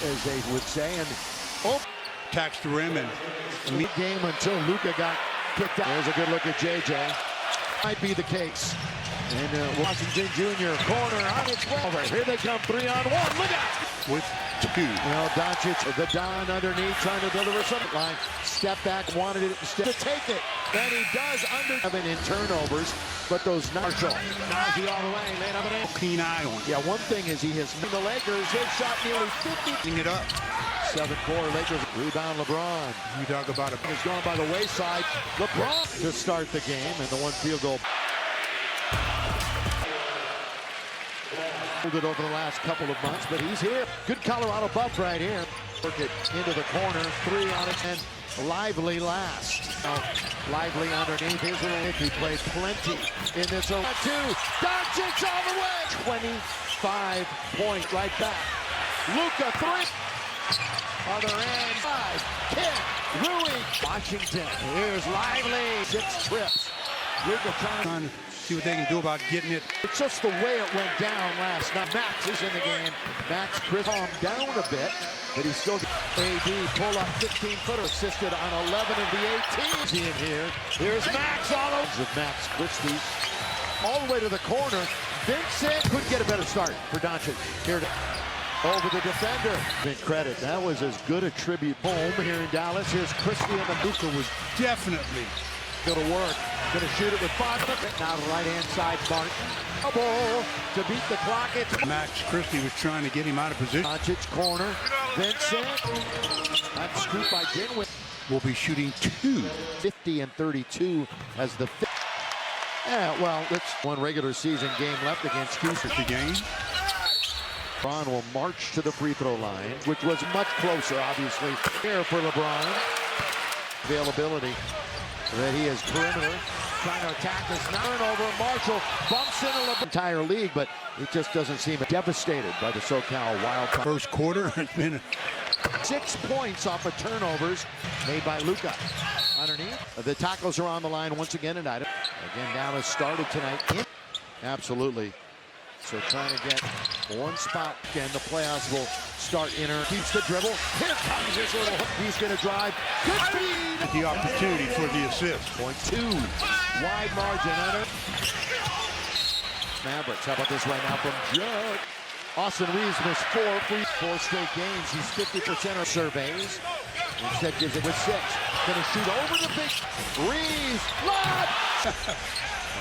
as they would say, and attacks the rim and game until Luka got kicked out. There's a good look at JJ. Might be the case. And Washington Jr. corner on its way. Over. Here they come, 3-on-1. Look out! with two. Well, Doncic, the Don underneath, trying to deliver something. Line, step back, wanted it instead to take it. And he does under 7 in turnovers, but those Marshall. Najee all the way, man, up an Keen eye on. Yeah, one thing is he has the Lakers. His shot nearly 50. Clean it up. 7-4 Lakers. Rebound LeBron. You talk about it. He's going by the wayside. LeBron to start the game, and the one field goal. It over the last couple of months, but he's here. Good Colorado buff right here. Work it into the corner. 3 on it, and Lively last. Lively underneath. Here's a little. He played plenty in this. 2. Doncic all the way. 25-point right back. Luka 3. Other end. 5. Kick. Rui. Washington. Here's Lively. 6 trips. Luka trying to see what they can do about getting it. It's just the way it went down last night. Max is in the game. Max Chris calmed down a bit, but he's still AD pull up 15-footer assisted on 11 of the 18. In here. Here's Max all over. Of Max Christie all the way to the corner. Vincent couldn't get a better start for Doncic. Here to over the defender. Big credit. That was as good a tribute. Boom here in Dallas. Here's Christie, and the Luka was Definitely going to work. Going to shoot it with 5 minutes. Now the right-hand side, Martin. Double to beat the clock. It's Max Christie was trying to get him out of position. Doncic corner. Vincent. That's scoop by Dinwiddie. Will be shooting 2. 50 and 32 as the fifth. Yeah, well, it's one regular season game left against Houston. The game. LeBron will march to the free throw line, which was much closer, obviously. Here for LeBron. Availability. That he is perimeter, trying to attack this turnover. Marshall bumps into the entire league, but it just doesn't seem devastated by the SoCal Wildcats. First quarter has been 6 points off of turnovers made by Luka. Underneath, the tackles are on the line once again tonight. Again, Dallas started tonight. Absolutely. So trying to get one spot. Again, the playoffs will start inner. Keeps the dribble. Here comes this little hook. He's going to drive. Good feed. the opportunity for the assist. Point 2. Wide margin under. Mavericks. How about this right now from Judd? Austin Reeves missed 4 straight games. He's 50% of surveys. Instead gives it with 6. Gonna shoot over the big Reeves. Lob!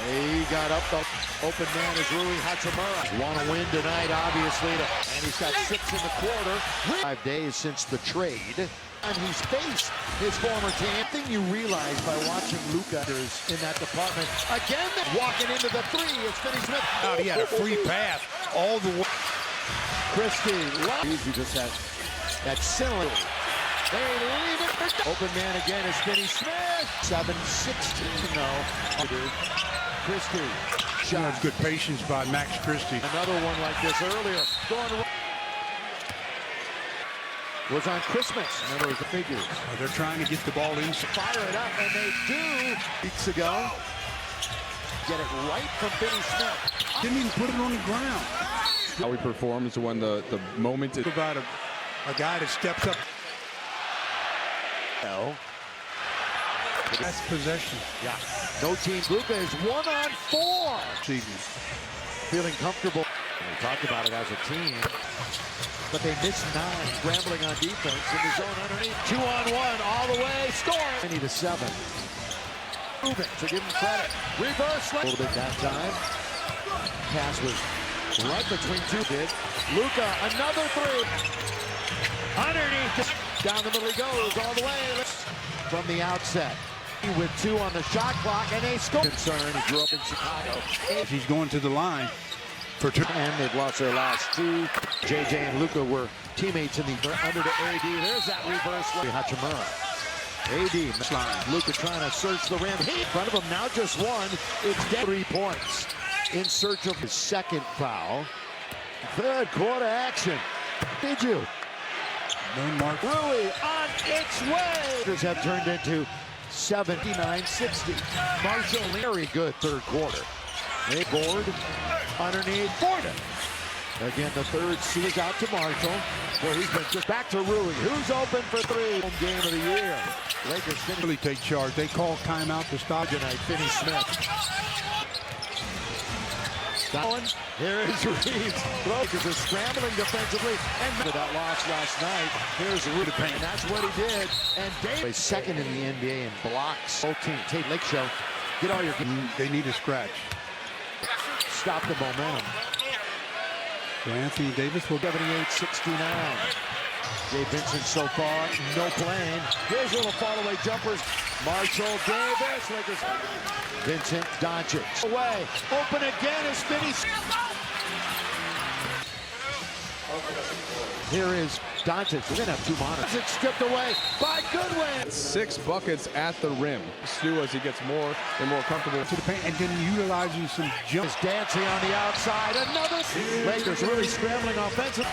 He got up. The open man is Rui Hachimura. Want to win tonight, obviously. And he's got 6 in the quarter. 5 days since the trade. And he's faced his former team. Thing you realize by watching Luka in that department. Again, walking into the 3 is Finney Smith. Oh, he had a free pass all the way. Christie. He just had that cylinder. They leave it. Open man again is Finney Smith. 7-16 though. Christie. Shot. That's good patience by Max Christie. Another one like this earlier. Going was on Christmas. Remember the figures. Oh, they're trying to get the ball in. Fire it up, and they do. Weeks ago. Get it right from Finney Smith. Didn't even put it on the ground. How he performs when the moment is about a guy that steps up. No. That's possession. Yeah. No team. Luka is 1-on-4. Season. Feeling comfortable. We talked about it as a team. But they missed 9. Scrambling on defense in the zone underneath. 2-on-1 all the way. Score. 20-7. Moving to give him credit. Reverse. A little bit that time. Pass was right between 2 did. Luka, another 3. Underneath. Down the middle he goes all the way. From the outset. With 2 on the shot clock, and they score. Concern. He grew up in Chicago. He's going to the line for 2. And they've lost their last 2. JJ and Luka were teammates in the under to AD. There's that reverse. Hachimura. AD slide. Luka trying to search the rim. In front of him now, just 1. It's dead. 3 points. In search of his second foul. Third quarter action. Did you? No mark. Rui on its way. Have turned into 79-60. Marshall, very good third quarter. They board underneath Gordon. Again, the third swings out to Marshall. Well, he's been just back to Rui. Who's open for three? Home game of the year. Lakers finish. Really take charge. They call timeout to stop Tonight, Finney Smith. Going. Here is Reeves. Lakers are scrambling defensively. And with that loss last night, here's Rui. And that's what he did. And Davis, second in the NBA in blocks. Whole team. Tate Lake Show. Get all your. They need a scratch. Stop the momentum. So Anthony Davis will 78-69. Jay Vincent so far, no playing. Here's little fall-away jumpers. Marshall Davis, Lakers. Vincent Doncic. Away, open again is Finney. Here is Doncic. We're gonna have two monitors. It's stripped away by Goodwin. 6 buckets at the rim. Stu, as he gets more and more comfortable to the paint and then utilizing some jumps. Dancing on the outside. Another. Lakers really scrambling offensive.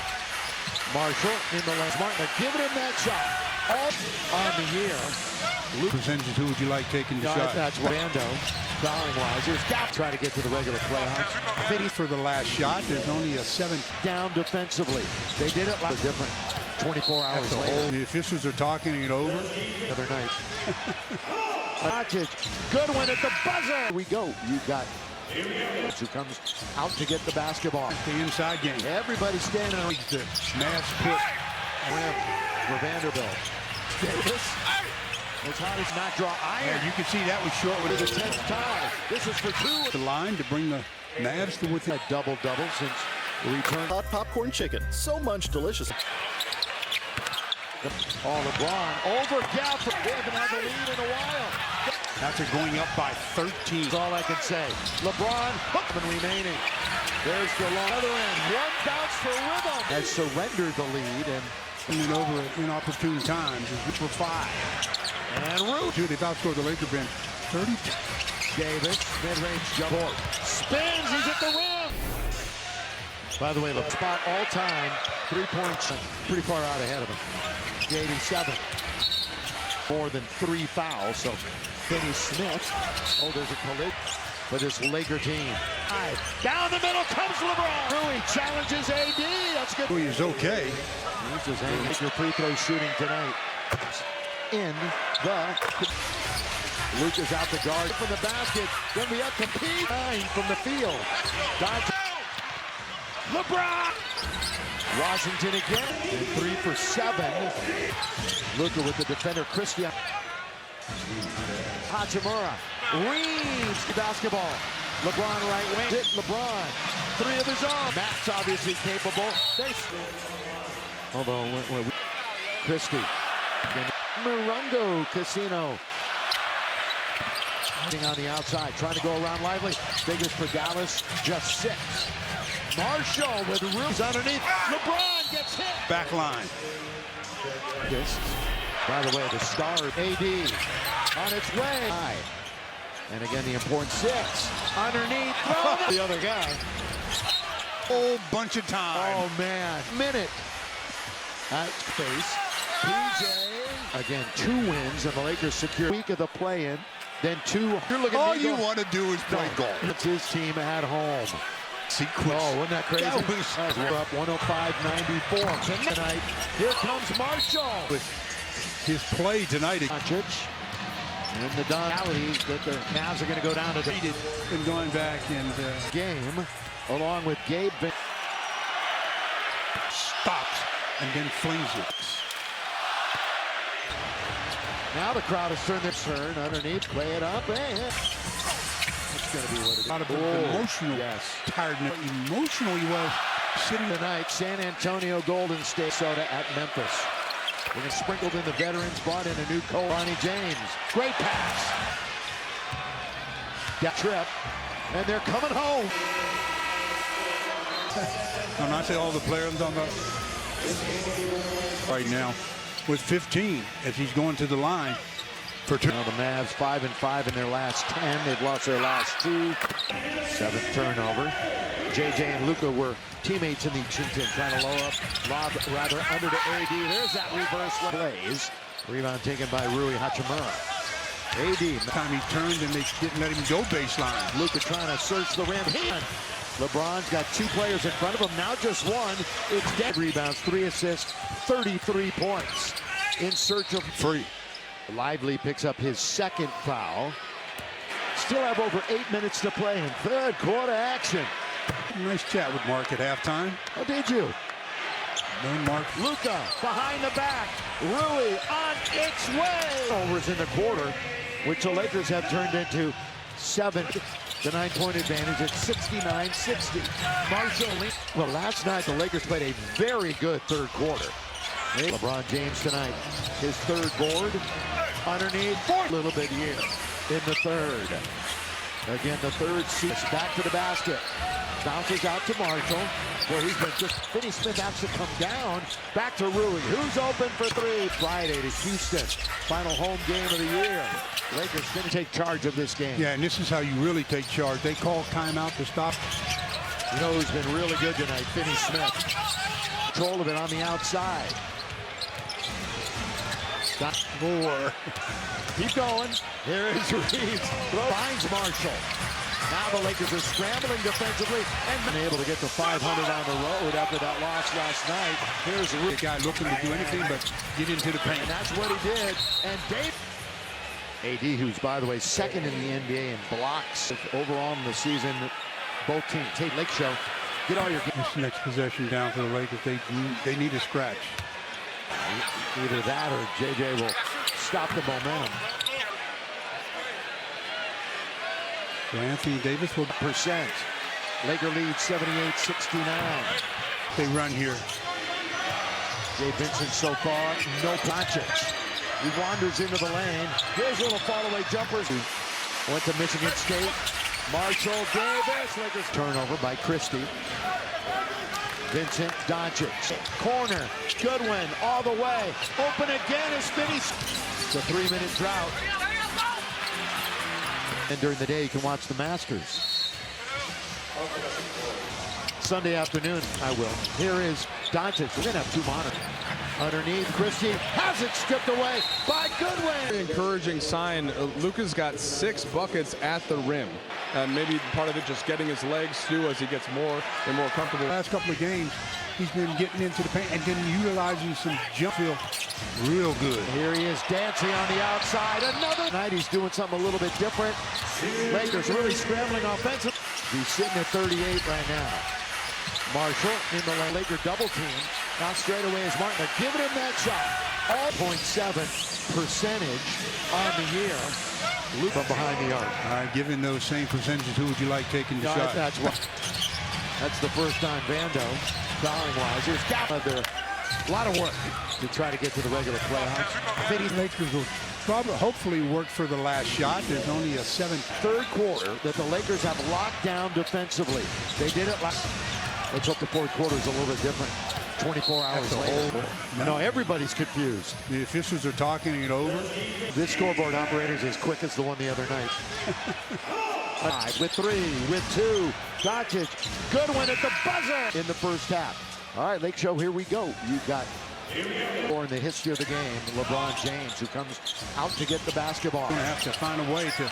Marshall in the lane. Martin giving him that shot. All on the year. Percentages, who would you like taking the shot? That's Rando. Fouling-wise, here's Gap trying to get to the regular playoffs. Fitty for the last shot. There's only a 7 down defensively. They did it last different 24 hours later. The officials are talking it over. Other night. Doncic, Goodwin at the buzzer. Here we go. You got who comes out to get the basketball. The inside game. Everybody's standing on the Mavs put rim for Vanderbilt. Davis. As hot as not draw iron. Yeah, you can see that was short with the 10th tie. This is for 2. The line to bring the Mavs to within a double-double since the return. Hot popcorn chicken. So much delicious. Oh, LeBron over Gafford. They haven't had the lead in a while. After going up by 13. That's all I can say. LeBron, Hookman remaining. There's the long other end. One bounce for rhythm. Has surrendered the lead and over at inopportune times. For 5. And Root. They've outscored the Lakers bench 30. Davis, mid-range jump ball. Spins, he's at the rim. By the way, the spot all-time, 3 points, pretty far out ahead of him. 87. More than 3 fouls, so Finney Smith. Oh, there's a collision for this Laker team. Down the middle comes LeBron. Rui challenges AD. That's good. Rui is okay. He's just hanging your free throw shooting tonight. In the Luke is out the guard from the basket. Then we have to compete 9 from the field. LeBron. Washington again. And 3 for 7. Luka with the defender Christian. Hachimura. Reeves the basketball. LeBron right wing. Hit LeBron. 3 of his own. Matt's obviously capable. Although Christie. Morongo Casino. On the outside, trying to go around Lively. Biggest for Dallas, just 6. Marshall with rooms underneath. LeBron gets hit. Back line. This, by the way, the star AD on its way. And again, the important 6 underneath. The other guy. Whole bunch of time. Oh man, minute. At face. PJ. Again, 2 wins, and the Lakers secure week of the play-in. Then 2. You're looking. All you want to do is play golf. It's his team at home. Sequence. Oh, wasn't that crazy? We're up 105-94. Tonight, here comes Marshall. With his play tonight. Doncic. And the donality that the Mavs are going to go down to the and going back and game, along with Gabe. Stops and then flings it. Now the crowd has turned their turn underneath. Play it up. It's going to be what it is. Out of emotional tiredness. Emotional he was sitting tonight. San Antonio, Golden State, Soda at Memphis. We're going to sprinkled in the veterans, brought in a new coach, Ronnie James. Great pass. That trip. And they're coming home. I'm not saying all the players on the right now with 15 as he's going to the line for 2. Now the Mavs 5-5 in their last 10. They've lost their last 2. 7th turnover. JJ and Luka were teammates in the Chinton, trying to lob rather under to AD. There's that reverse plays. Rebound taken by Rui Hachimura. AD. The time he turned and they didn't let him go baseline. Luka trying to search the rim. LeBron's got two players in front of him, now just one. It's dead. Rebounds, 3 assists, 33 points. In search of Free. Lively picks up his second foul. Still have over 8 minutes to play in third quarter action. Nice chat with Mark at halftime. Oh, did you? No Mark. Luka behind the back. Rui on its way. Overs in the quarter, which the Lakers have turned into 7. The 9-point advantage at 69-60. Marshall. Well, last night the Lakers played a very good third quarter. LeBron James tonight, his third board. Underneath, a little bit here in the third. Again, the third seats back to the basket. Bounces out to Marshall. Well, he's been just Finney Smith has to come down. Back to Rui, who's open for three. Friday to Houston. Final home game of the year. Lakers going to take charge of this game. Yeah, and this is how you really take charge. They call timeout to stop. You know who's been really good tonight? Finney Smith. Control of it on the outside. Got more. Keep going. Here is Reeves. Finds Marshall. Now the Lakers are scrambling defensively and been able to get to 500 on the road after that loss last night. Here's The guy looking to do anything but get into the paint. and that's what he did. And Dave. AD, who's, by the way, second in the NBA in blocks overall in the season. Both teams. Tate Lake Show. Get all your This next possession down for the Lakers, they need a scratch. Either that or JJ will stop the momentum. So Anthony Davis will. Percent. Laker lead 78-69. They run here. Jay Vincent so far, no Doncic. He wanders into the lane. Here's little fall-away jumpers. Went to Michigan State. Marshall Davis. Lakers turnover by Christie. Vincent, Doncic. Corner. Goodwin all the way. Open again is Finney. It's a 3-minute drought. And during the day, you can watch the Masters. Sunday afternoon, I will. Here is Doncic. We're going to have two monitors. Underneath, Christie has it stripped away by Goodwin. Encouraging sign. Luka's got 6 buckets at the rim. Maybe part of it just getting his legs through as he gets more and more comfortable. Last couple of games, he's been getting into the paint and then utilizing some jump feel real good. Here he is dancing on the outside. Another night he's doing something a little bit different. Lakers really scrambling offensive. He's sitting at 38 right now. Marshall in the lane. Laker double team. Now straight away is Martin. They're giving him that shot. All 0.7 percentage on the year. Luka behind the arc. All right, given those same percentages, who would you like taking the shot? That's the first time Vando, fouling-wise. There's a lot of work to try to get to the regular playoffs. The Lakers will probably, hopefully work for the last shot. There's only a 7th. Third quarter that the Lakers have locked down defensively. They did it last. Let's hope the fourth quarter is a little bit different. 24 hours later. No, everybody's confused. The officials are talking it over. This scoreboard operator is as quick as the one the other night. 5 with 3, with 2. Doncic, Goodwin at the buzzer in the first half. All right, Lake Show, here we go. You've got more in the history of the game, LeBron James, who comes out to get the basketball. Going to have to find a way to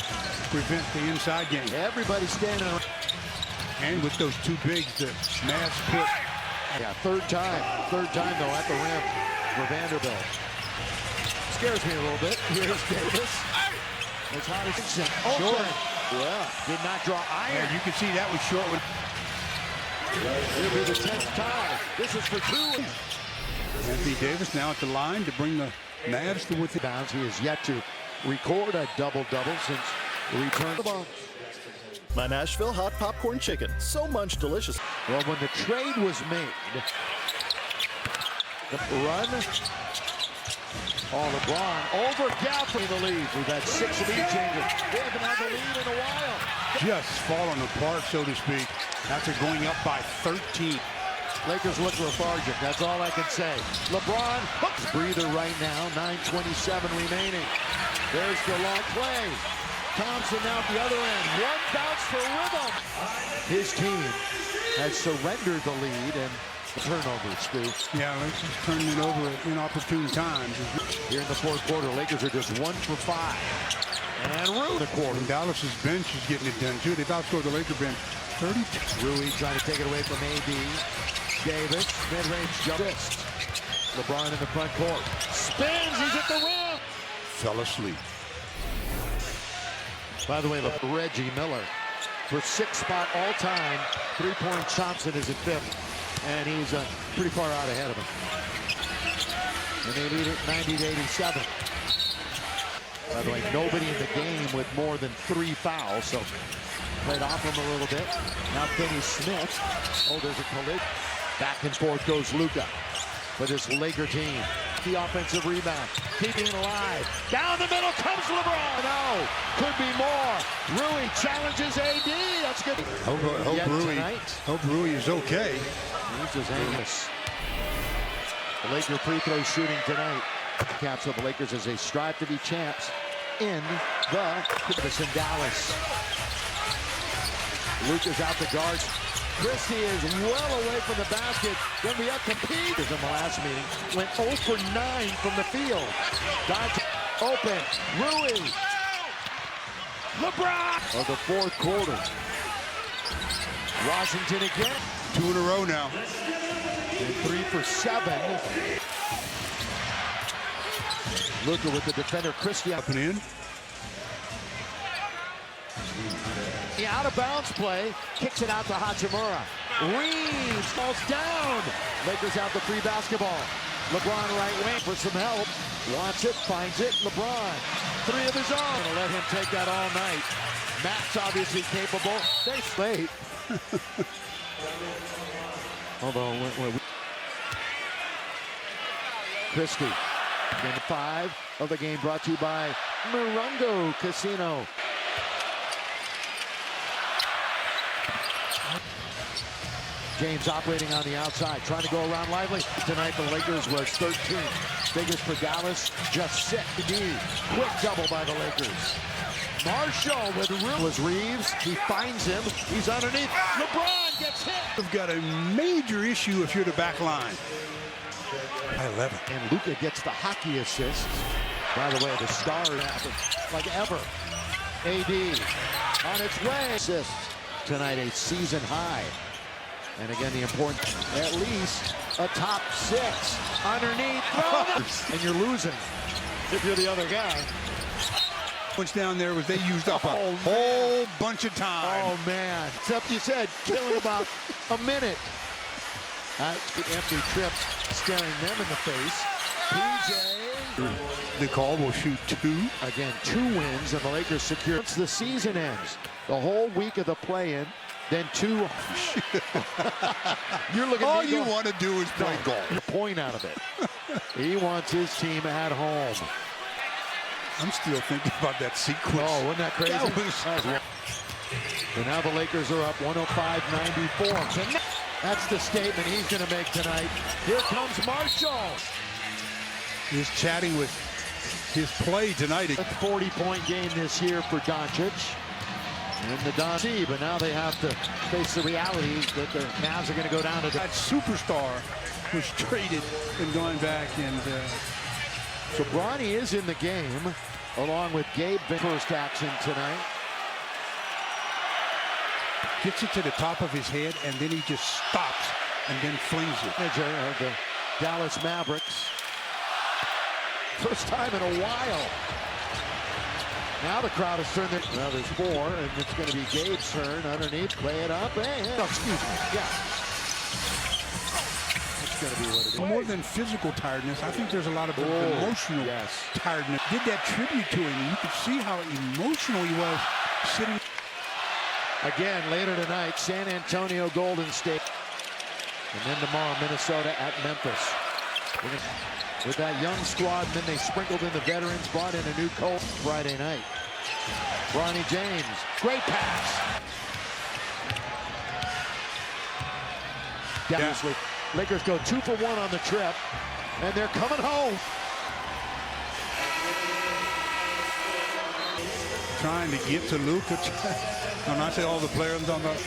prevent the inside game. Everybody's standing around. And with those two bigs, the Mavs put. Yeah, third time though at the rim for Vanderbilt. Scares me a little bit. Here's Davis. As hot as it's open. Yeah, did not draw iron. Yeah, you can see that was short. It'll be the 10th tie. This is for 2. Anthony Davis now at the line to bring the Mavs to within bounds. He has yet to record a double-double since the return of the ball. My Nashville hot popcorn chicken. So much delicious. Well, when the trade was made, the run, LeBron over Gaffney the lead. We've had 6 lead changes. They haven't had the lead in a while. just falling apart, so to speak, after going up by 13. Lakers look lethargic. That's all I can say. LeBron hooks breather right now. 9:27 remaining. There's the long play. Thompson now at the other end. One bounce for rhythm. His team has surrendered the lead and turnovers, Stu. Yeah, Lakers turning it over at inopportune times. Here in the fourth quarter, Lakers are just 1 for 5. And Rue the quarter. And Dallas's bench is getting it done too. They've outscored the Laker bench 32. Rui trying to take it away from AD. Davis, mid-range jump. LeBron in the front court. Spins, he's at the rim. Fell asleep. By the way, Reggie Miller for sixth spot all-time. Three-point Thompson is at fifth, and he's pretty far out ahead of him. And they lead it 90-87. By the way, nobody in the game with more than 3 fouls, so played off him a little bit. Now Finney Smith. Oh, there's a collision. Back and forth goes Luka for this Laker team. The offensive rebound, keeping it alive. Down the middle comes LeBron. No, could be more. Rui challenges AD. That's good. Hope Rui is okay. He's just heinous. The Laker free throw shooting tonight. Caps of the Lakers as they strive to be champs in the Dallas. Luka's out the guards. Christie is well away from the basket. Then we have to compete. In the last meeting, went 0 for 9 from the field. Dodge open. Rui. LeBron. Of the fourth quarter. Washington again. 2 in a row now. And 3 for 7. Luka with the defender Christie up and in. The out-of-bounds play, kicks it out to Hachimura. Reeves falls down. Lakers have the free basketball. LeBron right wing for some help. Wants it, finds it. LeBron, 3 of his own. Gonna let him take that all night. Matt's obviously capable. They late. Although, Christie. Game 5 of the game brought to you by Morongo Casino. James operating on the outside, trying to go around Lively. Tonight the Lakers was 13. Biggest for Dallas, just 6. Quick double by the Lakers. Marshall with room was Reeves. He finds him. He's underneath. LeBron gets hit. You've got a major issue if you're the back line. By 11. And Luka gets the hockey assist. By the way, the Stars like ever. AD on its way. Assist tonight, a season high. And again, the important, at least a top 6 underneath. And you're losing if you're the other guy. What's down there was they used up a whole bunch of time. Oh, man. Except you said killing about a minute. The empty trip staring them in the face. PJ. Nicole will shoot 2. Again, 2 wins, and the Lakers secure. Once the season ends, the whole week of the play-in, then 2. You're looking. All you want to do is play golf. The point out of it. He wants his team at home. I'm still thinking about that sequence. Oh, wasn't that crazy? And now the Lakers are up 105-94. That's the statement he's going to make tonight. Here comes Marshall. He's chatting with his play tonight. A 40-point game this year for Doncic. And the Doncic, but now they have to face the reality that the Mavs are going to go down to that superstar was traded and going back. And so Bronny is in the game along with Gabe. First action tonight. Gets it to the top of his head, and then he just stops and then flings it. Manager of the Dallas Mavericks. First time in a while. Now the crowd has turned their... Well, there's 4, and it's going to be Gabe's turn underneath. Play it up. Hey, oh, excuse me. Yeah. It's going to be what it is. More than physical tiredness, I think there's a lot of emotional tiredness. Did that tribute to him. You could see how emotional he was sitting. Again, later tonight, San Antonio, Golden State. And then tomorrow, Minnesota at Memphis. With that young squad, and then they sprinkled in the veterans, brought in a new coach Friday night. Bronny James, great pass. Yeah. Lakers go 2 for 1 on the trip, and they're coming home. Trying to get to Luka. When I say all the players, I'm talking about